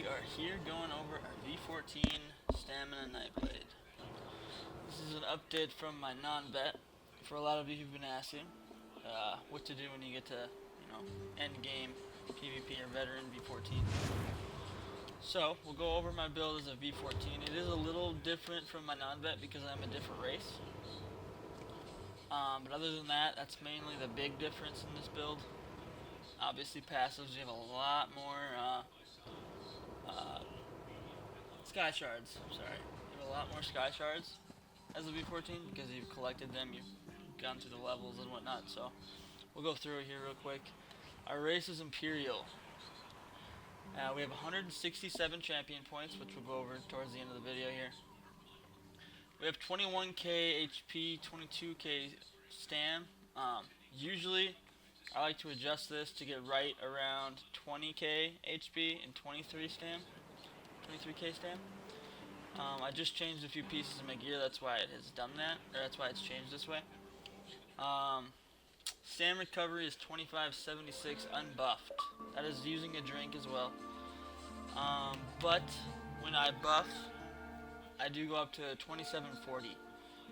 we are here going over our V14 Stamina Nightblade. This is an update from my non-bet. For a lot of you who've been asking what to do when you get to, end game PvP or veteran V14. So, we'll go over my build as a V14. It is a little different from my non-bet because I'm a different race. But other than that, that's mainly the big difference in this build. Obviously passives, you have a lot more sky shards. Sorry, you have a lot more sky shards as a V14 because you've collected them, you've gone through the levels and whatnot. So we'll go through it here real quick. Our race is Imperial. We have 167 champion points, which we'll go over towards the end of the video here. We have 21k HP, 22k stam. Usually I like to adjust this to get right around 20k HP and 23k stam. I just changed a few pieces in my gear, that's why it has done that, or that's why it's changed this way. Stam recovery is 2576 unbuffed. That is using a drink as well. But when I buff, I do go up to 2740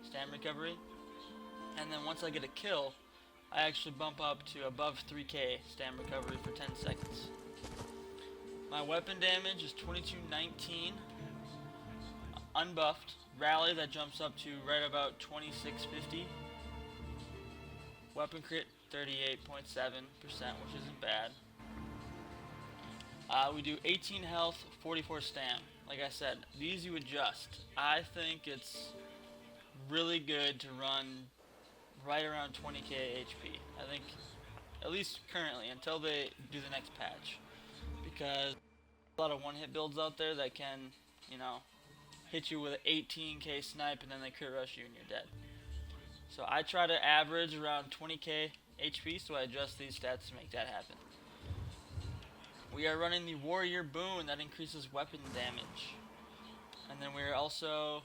stam recovery. And then once I get a kill, I actually bump up to above 3k stam recovery for 10 seconds. My weapon damage is 2219 unbuffed. Rally, that jumps up to right about 2650. Weapon crit 38.7%, which isn't bad. We do 18 health, 44 stam. Like I said, these you adjust. I think it's really good to run right around 20k HP. I think, at least currently, until they do the next patch. Because a lot of one-hit builds out there that can, hit you with an 18k snipe and then they crit rush you and you're dead. So I try to average around 20k HP, so I adjust these stats to make that happen. We are running the Warrior Boon, that increases weapon damage. And then we're also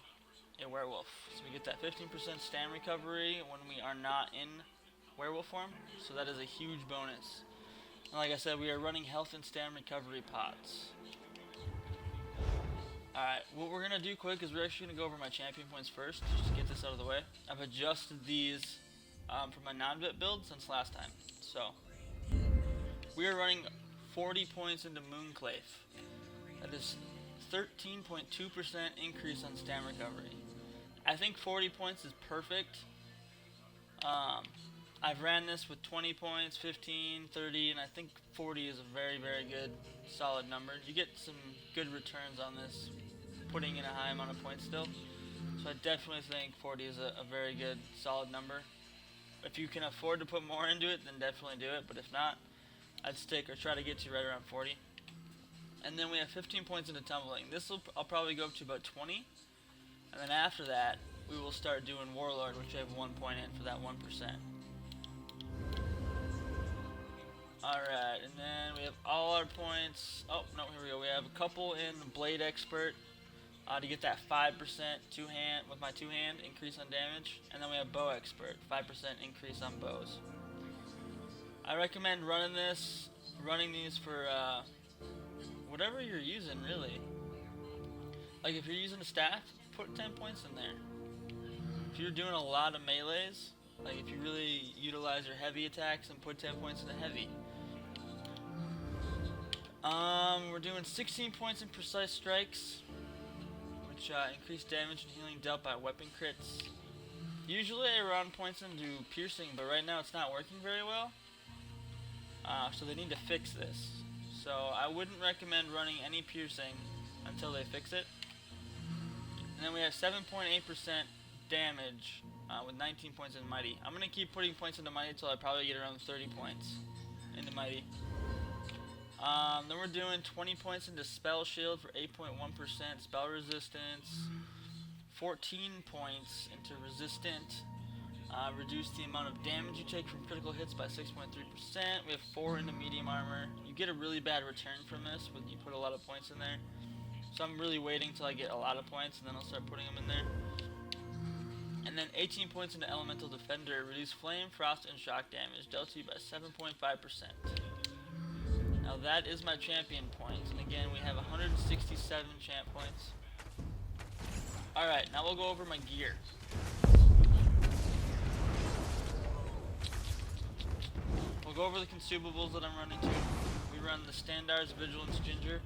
a werewolf, so we get that 15% stam recovery when we are not in werewolf form, so that is a huge bonus. And like I said, we are running health and stam recovery pots. Alright, what we're going to do quick is we're actually going to go over my champion points first, just to get this out of the way. I've adjusted these for my non-vet build since last time. So, we are running 40 points into Moonclave. That is 13.2% increase on stam recovery. I think 40 points is perfect. I've ran this with 20 points, 15, 30, and I think 40 is a very, very good, solid number. You get some good returns on this, putting in a high amount of points still. So I definitely think 40 is a very good, solid number. If you can afford to put more into it, then definitely do it. But if not, I'd stick or try to get to right around 40. And then we have 15 points into tumbling. I'll probably go up to about 20. And then after that, we will start doing Warlord, which I have 1 point in for that 1%. Alright, and then we have all our points. Oh, no, here we go. We have a couple in Blade Expert to get that 5% two-hand, with my two-hand, increase on damage. And then we have Bow Expert, 5% increase on bows. I recommend running these for whatever you're using, really. Like if you're using a staff, put 10 points in there. If you're doing a lot of melees, like if you really utilize your heavy attacks, and put 10 points in the heavy. We're doing 16 points in precise strikes, which increase damage and healing dealt by weapon crits. Usually I run points into piercing, but right now it's not working very well. So they need to fix this. So I wouldn't recommend running any piercing until they fix it. And then we have 7.8% damage with 19 points in Mighty. I'm going to keep putting points into Mighty until I probably get around 30 points into Mighty. Then we're doing 20 points into Spell Shield for 8.1% spell resistance. 14 points into Resistant. Reduce the amount of damage you take from critical hits by 6.3%. We have 4 into medium armor. You get a really bad return from this when you put a lot of points in there. So I'm really waiting till I get a lot of points and then I'll start putting them in there. And then 18 points into Elemental Defender. Reduce flame, frost, and shock damage dealt to you by 7.5%. Now that is my champion points, and again we have 167 champ points. Alright, now we'll go over my gear. We'll go over the consumables that I'm running to. We run the Standard's Vigilance Ginger,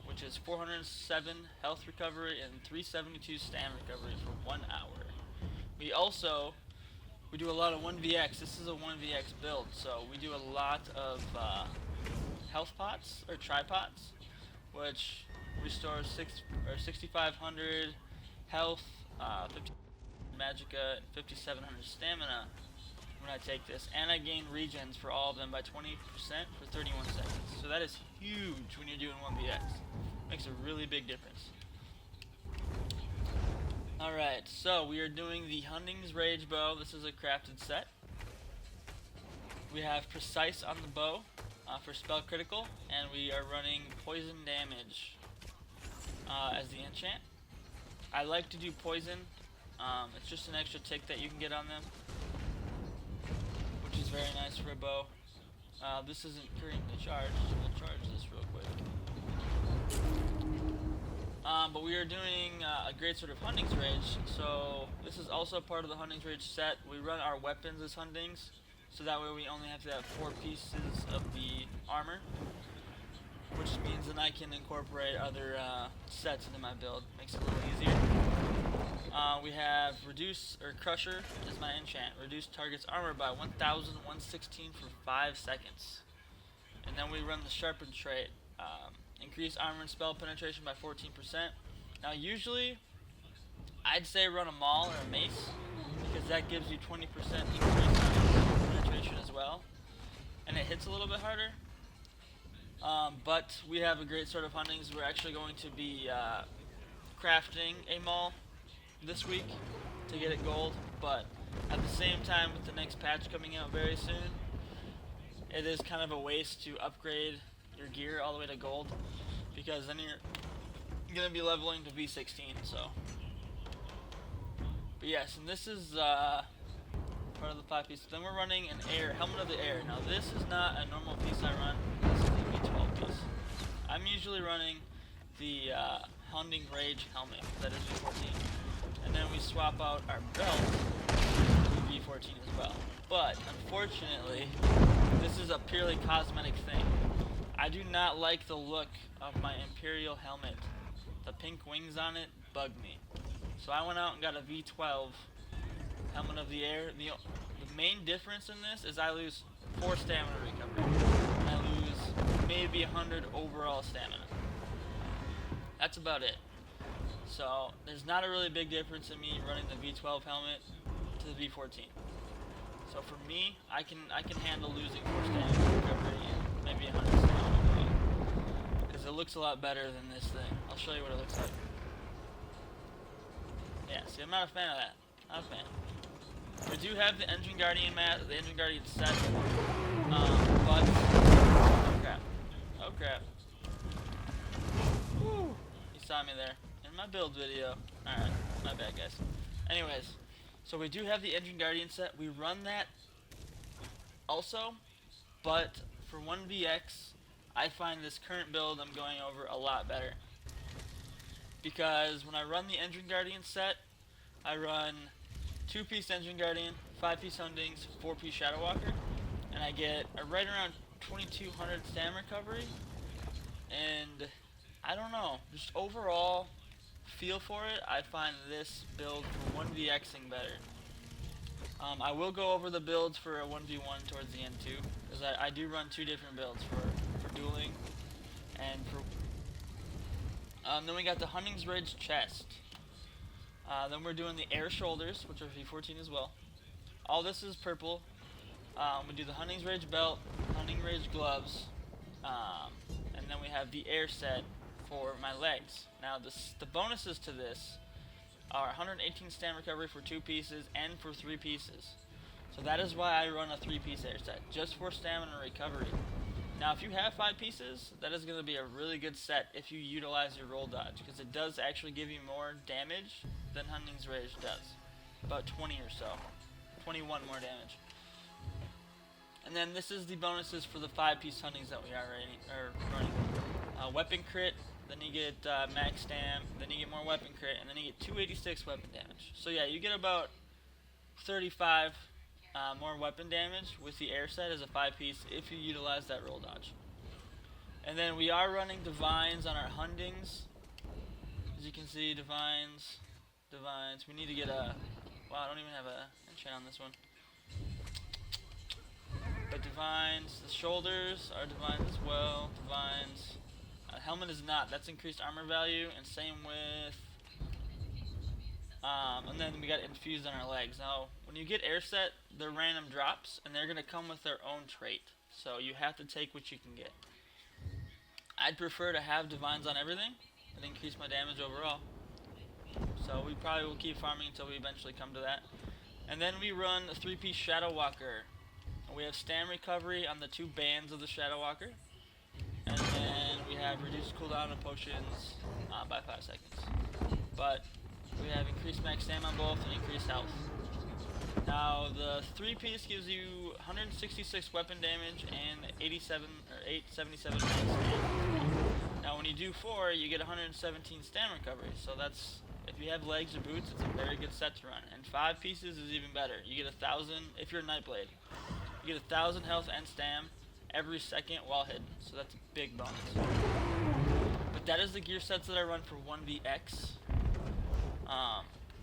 which is 407 health recovery and 372 stam recovery for 1 hour. We do a lot of 1vx. This is a 1vx build, so we do a lot of health pots or tripods, which restores 6,500 health, 50 magicka, and 5,700 stamina when I take this, and I gain regens for all of them by 20% for 31 seconds. So that is huge when you're doing 1vx. Makes a really big difference. Alright, so we are doing the Hunting's Rage bow. This is a crafted set. We have Precise on the bow for spell critical, and we are running poison damage as the enchant. I like to do poison. It's just an extra tick that you can get on them, which is very nice for a bow. This isn't currently charged, so we'll charge this real quick. But we are doing a great sort of Hunting's Rage, so this is also part of the Hunting's Rage set. We run our weapons as Hunting's, so that way we only have to have 4 pieces of the armor, which means that I can incorporate other sets into my build. Makes it a little easier. We have Reduce, or Crusher is my enchant. Reduce target's armor by 1,116 for 5 seconds. And then we run the Sharpened trait. Increase armor and spell penetration by 14%. Now usually, I'd say run a maul or a mace, because that gives you 20% increase on penetration as well. And it hits a little bit harder. But we have a great sort of Huntings. We're actually going to be crafting a maul this week to get it gold, but at the same time, with the next patch coming out very soon, it is kind of a waste to upgrade your gear all the way to gold, because then you're going to be leveling to V16, so. But yes, and this is part of the 5 pieces. Then we're running an Helmet of the Air. Now this is not a normal piece I run, this is a V12 piece. I'm usually running the Hunting Rage helmet, that is V14. And then we swap out our belt to V14 as well. But unfortunately, this is a purely cosmetic thing. I do not like the look of my Imperial helmet. The pink wings on it bug me. So I went out and got a V12 Helmet of the Air. The main difference in this is I lose 4 stamina recovery. And I lose maybe 100 overall stamina. That's about it. So there's not a really big difference in me running the V12 helmet to the V14. So for me, I can handle losing 4 stamina recovery and maybe 100 stamina overall, because it looks a lot better than this thing. I'll show you what it looks like. Yeah, see, I'm not a fan of that. Not a fan. We do have the Engine Guardian the Engine Guardian set, but oh crap, oh crap. Woo. You saw me there. My build video. Alright, my bad guys. Anyways, so we do have the Engine Guardian set. We run that also, but for 1vx, I find this current build I'm going over a lot better. Because when I run the Engine Guardian set, I run 2-piece Engine Guardian, 5-piece Huntings, 4-piece Shadow Walker, and I get right around 2,200 stam recovery, and I don't know, just overall feel for it, I find this build for 1vxing better. I will go over the builds for a 1v1 towards the end too, because I do run 2 different builds for dueling and for. Then we got the Hunting's Rage chest. Then we're doing the Air shoulders, which are V14 as well. All this is purple. We do the Hunting's Rage belt, Hunting Rage gloves, and then we have the Air set for my legs. Now the bonuses to this are 118 stam recovery for 2 pieces and for 3 pieces. So that is why I run a 3-piece air set, just for stamina recovery. Now if you have 5 pieces, that is going to be a really good set if you utilize your roll dodge, because it does actually give you more damage than Hunting's Rage does. About 20 or so. 21 more damage. And then this is the bonuses for the 5-piece huntings that we are running. Weapon crit, then you get max stam, then you get more weapon crit, and then you get 286 weapon damage. So yeah, you get about 35 more weapon damage with the air set as a 5-piece if you utilize that roll dodge. And then we are running divines on our huntings. As you can see, divines. We need to get a... Wow, I don't even have a enchant on this one. But divines, the shoulders are divines as well. Divines. Helmet is not. That's increased armor value, and same with... and then we got infused on our legs. Now, when you get air set, they're random drops, and they're going to come with their own trait. So you have to take what you can get. I'd prefer to have divines on everything and increase my damage overall. So we probably will keep farming until we eventually come to that. And then we run a 3-piece Shadow Walker. We have stam recovery on the 2 bands of the Shadow Walker. And then we have reduced cooldown of potions by 5 seconds. But we have increased max stam on both and increased health. Now the 3-piece gives you 166 weapon damage and 877 max stam. Now when you do 4, you get 117 stam recovery. So that's, if you have legs or boots, it's a very good set to run. And 5 pieces is even better. You get 1,000 if you're a Nightblade. You get 1,000 health and stam every second while hidden. So that's a big bonus. But that is the gear sets that I run for 1vx.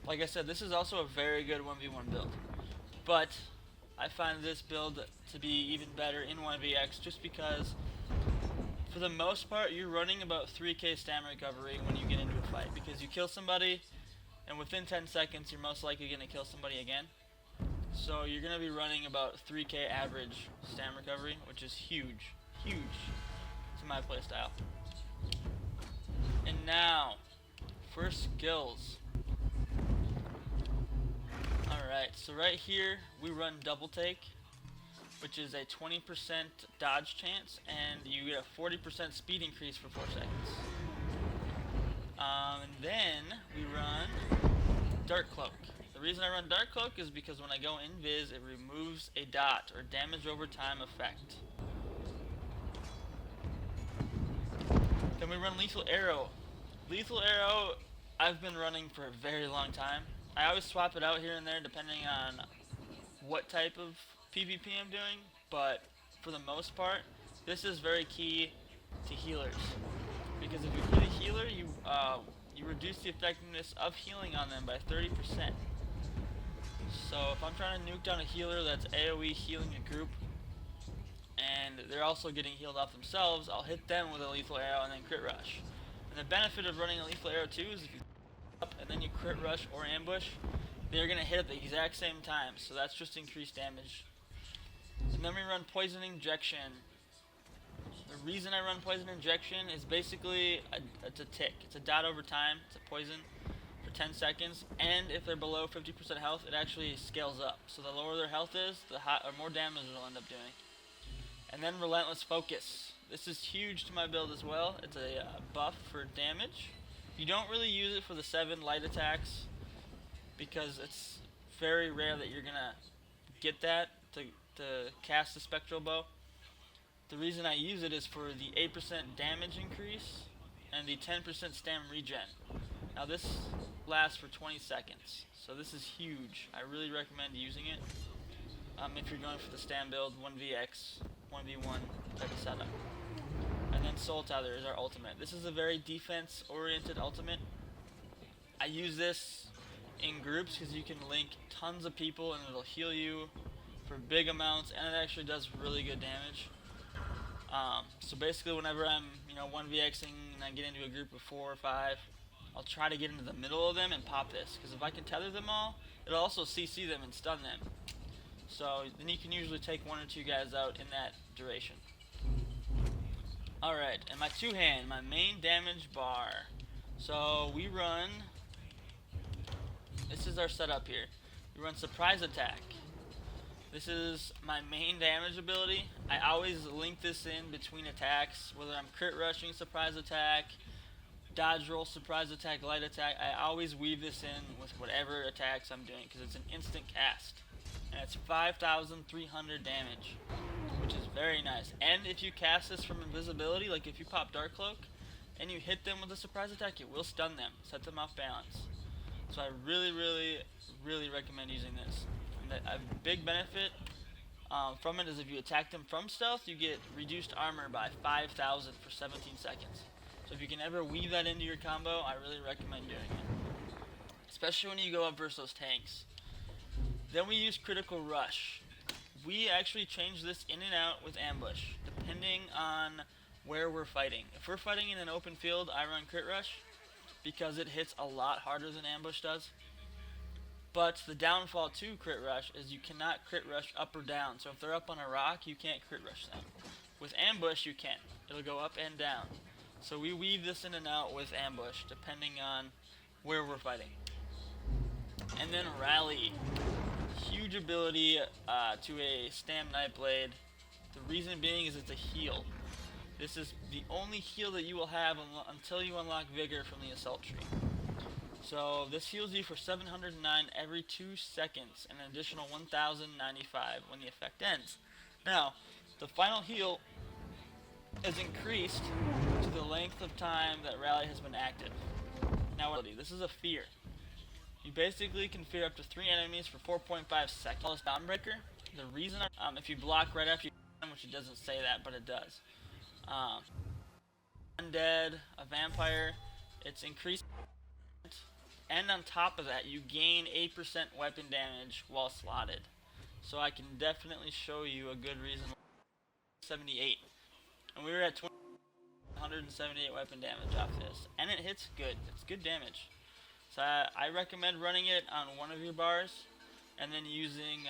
Like I said, this is also a very good 1v1 build. But I find this build to be even better in 1vx just because for the most part you're running about 3k stam recovery when you get into a fight, because you kill somebody and within 10 seconds you're most likely going to kill somebody again. So you're going to be running about 3k average stam recovery, which is huge to my playstyle. And now for skills. Alright, so right here we run double take, which is a 20% dodge chance, and you get a 40% speed increase for 4 seconds. And then we run Dark Cloak. The reason I run Dark Cloak is because when I go invis, it removes a dot or damage over time effect. Then we run Lethal Arrow. Lethal Arrow I've been running for a very long time. I always swap it out here and there depending on what type of PvP I'm doing, but for the most part, this is very key to healers. Because if you hit a healer, you reduce the effectiveness of healing on them by 30%. So if I'm trying to nuke down a healer that's AoE healing a group, and they're also getting healed off themselves, I'll hit them with a lethal arrow and then crit rush. And the benefit of running a lethal arrow too is if you up and then you crit rush or ambush, they're going to hit at the exact same time, so that's just increased damage. And then we run Poison Injection. The reason I run Poison Injection is basically it's a tick. It's a dot over time. It's a poison for 10 seconds, and if they're below 50% health, it actually scales up. So the lower their health is, the more damage it'll end up doing. And then Relentless Focus. This is huge to my build as well. It's a buff for damage. You don't really use it for the 7 light attacks because it's very rare that you're gonna get that to cast the Spectral Bow. The reason I use it is for the 8% damage increase and the 10% stam regen. Now this lasts for 20 seconds, so this is huge. I really recommend using it if you're going for the stam build, 1vx, 1v1 type of setup. And then Soul Tether is our ultimate. This is a very defense-oriented ultimate. I use this in groups because you can link tons of people and it'll heal you for big amounts, and it actually does really good damage. So basically whenever I'm 1vxing and I get into a group of 4 or 5, I'll try to get into the middle of them and pop this, because if I can tether them all, it'll also CC them and stun them. So then you can usually take 1 or 2 guys out in that duration. Alright, and my 2-hand, my main damage bar. So we run, this is our setup here. We run Surprise Attack. This is my main damage ability. I always link this in between attacks, whether I'm crit rushing Surprise Attack, dodge roll Surprise Attack, light attack. I always weave this in with whatever attacks I'm doing because it's an instant cast. And it's 5,300 damage. Very nice. And if you cast this from invisibility, like if you pop Dark Cloak and you hit them with a surprise attack, it will stun them, set them off balance. So I really recommend using this. And a big benefit from it is if you attack them from stealth, you get reduced armor by 5,000 for 17 seconds. So if you can ever weave that into your combo, I really recommend doing it. Especially when you go up versus those tanks. Then we use Critical Rush. We actually change this in and out with Ambush, depending on where we're fighting. If we're fighting in an open field, I run Crit Rush, because it hits a lot harder than Ambush does. But the downfall to Crit Rush is you cannot Crit Rush up or down. So if they're up on a rock, you can't Crit Rush them. With Ambush, you can. It'll go up and down. So we weave this in and out with Ambush, depending on where we're fighting. And then Rally. Huge ability to a Stam Nightblade. The reason being is it's a heal. This is the only heal that you will have until you unlock Vigor from the Assault Tree. So this heals you for 709 every 2 seconds, and an additional 1095 when the effect ends. Now, the final heal is increased to the length of time that Rally has been active. Now, this is a fear. You basically can fear up to 3 enemies for 4.5 seconds. It's Dawnbreaker. The reason, if you block right after you hit them, which it doesn't say that, but it does. Undead, a vampire, it's increased. And on top of that, you gain 8% weapon damage while slotted. So I can definitely show you a good reason. 78. And we were at 178 weapon damage off this. And it hits good. It's good damage. So I recommend running it on one of your bars. And then using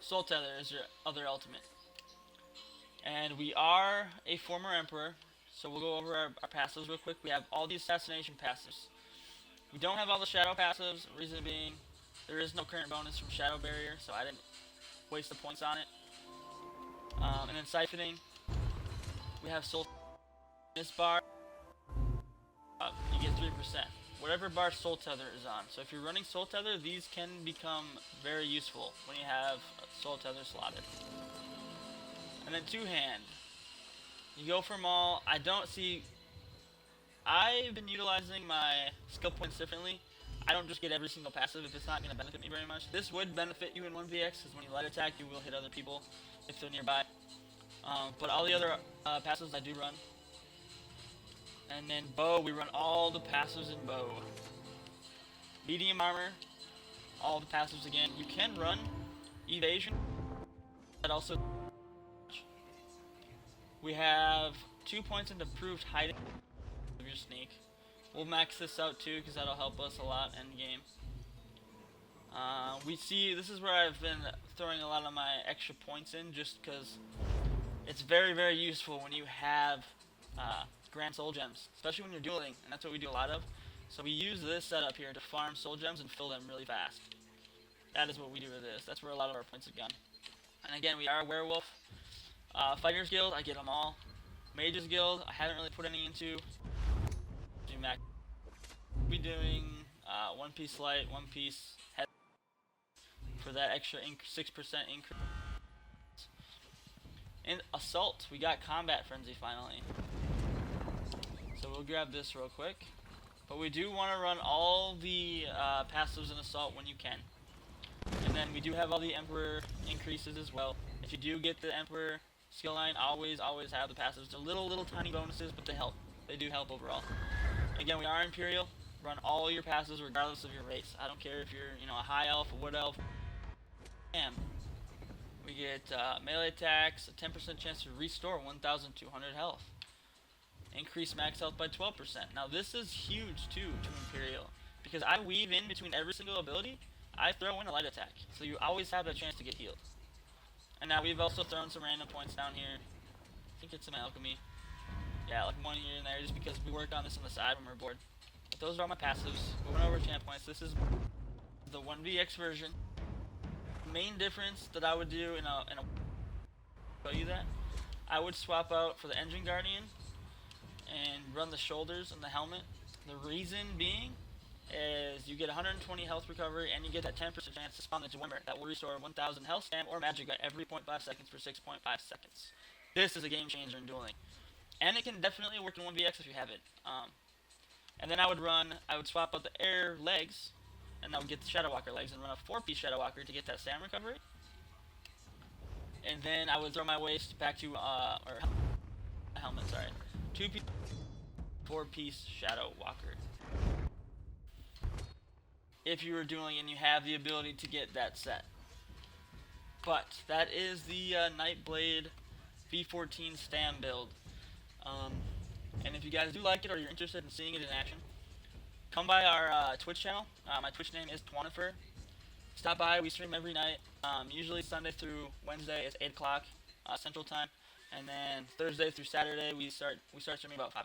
Soul Tether as your other ultimate. And we are a former Emperor. So we'll go over our passives real quick. We have all the assassination passives. We don't have all the shadow passives. Reason being, there is no current bonus from Shadow Barrier, so I didn't waste the points on it. And then siphoning. We have Soul. This bar, you get 3%. Whatever bar Soul Tether is on. So if you're running Soul Tether, these can become very useful when you have Soul Tether slotted. And then two hand. You go for Maul. I've been utilizing my skill points differently. I don't just get every single passive if it's not going to benefit me very much. This would benefit you in 1vx, because when you light attack, you will hit other people if they're nearby. But all the other passives I do run. And then bow, we run all the passives in bow. Medium armor, all the passives again. You can run evasion, but also we have 2 points into improved hiding of your sneak. We'll max this out too, because that'll help us a lot end game. We see this is where I've been throwing a lot of my extra points in, just because it's very useful when you have Grand Soul Gems, especially when you're dueling, and that's what we do a lot of. So we use this setup here to farm Soul Gems and fill them really fast. That is what we do with this. That's where a lot of our points have gone. And again, we are a werewolf. Fighters Guild, I get them all. Mages Guild, I haven't really put any into. We'll be doing One Piece Light, One Piece Head for that extra 6% increase. And Assault, we got Combat Frenzy finally. So we'll grab this real quick. But we do want to run all the passives in Assault when you can. And then we do have all the Emperor increases as well. If you do get the Emperor skill line, always have the passives. They're little tiny bonuses, but they help. They do help overall. Again, we are Imperial. Run all your passives regardless of your race. I don't care if you're, a high elf, a wood elf. Bam. We get melee attacks, a 10% chance to restore 1,200 health. Increase max health by 12%. Now this is huge too to Imperial, because I weave in between every single ability. I throw in a light attack, so you always have a chance to get healed. And now we've also thrown some random points down here. I think it's some alchemy. Yeah, like one here and there, just because we work on this on the side when we're bored. But those are all my passives. Moving over champ points. This is the 1vx version. The main difference that I would do in a show you that, I would swap out for the Engine Guardian and run the shoulders and the helmet. The reason being is you get 120 health recovery, and you get that 10% chance to spawn the Dwemer that will restore 1,000 health, stam, or magic at every 0.5 seconds for 6.5 seconds. This is a game changer in dueling. And it can definitely work in 1vx if you have it. And then I would swap out the air legs, and I would get the Shadow Walker legs and run a 4-piece Shadow Walker to get that stam recovery. And then I would throw my waist back to, or helmet, sorry. 2-piece, 4-piece Shadow Walker. If you were dueling and you have the ability to get that set. But that is the Nightblade V14 Stam build. And if you guys do like it or you're interested in seeing it in action, come by our Twitch channel. My Twitch name is Twanifer. Stop by. We stream every night. Usually Sunday through Wednesday is 8 o'clock Central Time, and then Thursday through Saturday we start streaming about 5.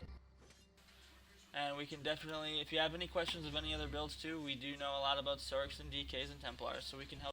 And we can definitely, if you have any questions of any other builds too, we do know a lot about Sorks and DKs and Templars, so we can help